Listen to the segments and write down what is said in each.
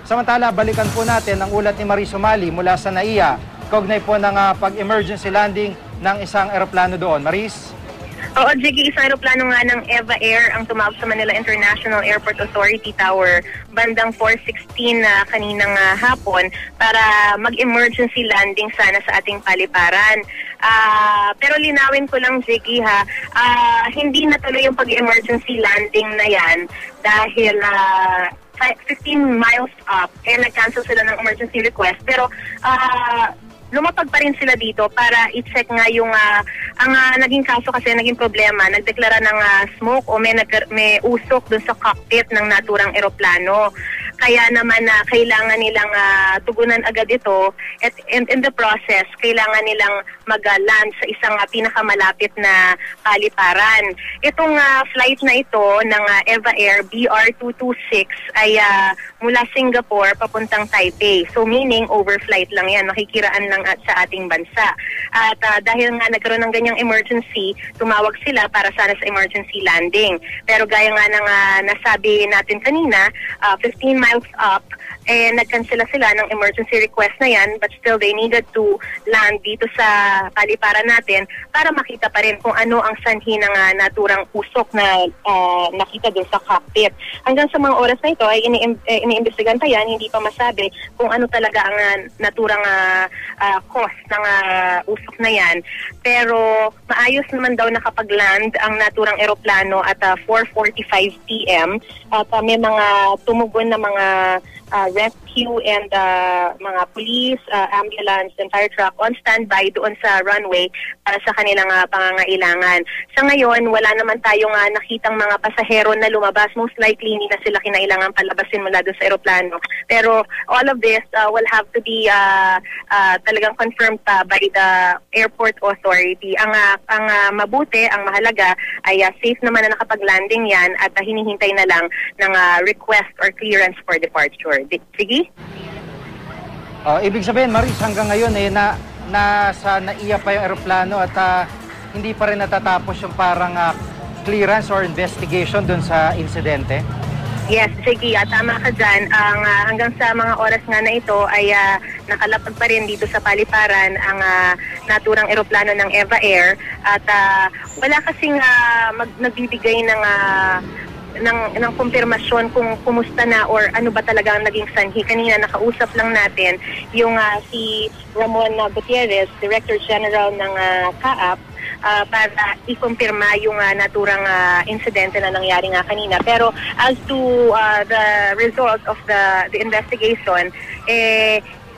Samantala, balikan po natin ang ulat ni Marie Sumali mula sa NAIA, kaugnay po ng pag-emergency landing ng isang eroplano doon. Maris? Oo, Jiggy, isang aeroplano nga ng Eva Air ang tumawag sa Manila International Airport Authority Tower bandang 4:16 na kaninang hapon para mag-emergency landing sana sa ating paliparan. Pero linawin ko lang, Jiggy, hindi natuloy yung pag-emergency landing na yan dahil 15 miles up, nag-cancel sila ng emergency request. Pero lumapag pa rin sila dito para i-check nga yung ang naging kaso kasi naging problema, nagdeklara ng smoke o may usok dun sa cockpit ng naturang eroplano. Kaya naman kailangan nilang tugunan agad ito at in the process, kailangan nilang mag-land sa isang pinakamalapit na paliparan. Itong flight na ito ng Eva Air BR226 ay mula Singapore papuntang Taipei. So meaning overflight lang yan, makikiraan lang sa ating bansa. At dahil nga nagkaroon ng ganyang emergency, tumawag sila para sana sa emergency landing. Pero gaya nga ng nasabi natin kanina, 15 miles up, nagkansela sila ng emergency request na yan, but still they needed to land dito sa paliparan natin para makita pa rin kung ano ang sanhi ng naturang usok na nakita dun sa cockpit. Hanggang sa mga oras na ito ay iniimbestigan pa yan, hindi pa masabi kung ano talaga ang naturang cause ng usok na yan. Pero maayos naman daw nakapag-land ang naturang eroplano at 4:45 p.m. At may mga tumugon na mga rescue and mga police, ambulance and fire truck on standby doon sa runway para sa kanilang pangangailangan. Sa ngayon, wala naman tayong nakitang mga pasahero na lumabas. Most likely, hindi na sila kinailangan palabasin mula doon sa aeroplano. Pero all of this will have to be talagang confirmed pa by the airport authority. Ang mabuti, ang mahalaga ay safe naman na nakapag-landing yan at hinihintay na lang ng request or clearance for departure. Sige? Ibig sabihin, Maris, hanggang ngayon nasa NAIA pa yung aeroplano at hindi pa rin natatapos yung parang clearance or investigation dun sa insidente? Yes, sige, tama ka dyan. Hanggang sa mga oras nga na ito ay nakalapag pa rin dito sa paliparan ang naturang eroplano ng Eva Air at wala kasing nagbibigay ng kumpirmasyon kung kumusta na or ano ba talaga ang naging sanhi. Kanina nakausap lang natin yung si Ramon Gutierrez, Director General ng CAAP, para i-kumpirma yung naturang insidente na nangyari nga kanina. Pero as to the result of the investigation,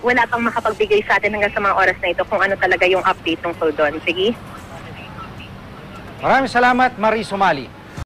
wala pang makapagbigay sa atin hanggang sa mga oras na ito kung ano talaga yung update tungkol doon. Sige? Maraming salamat, Marie Sumali.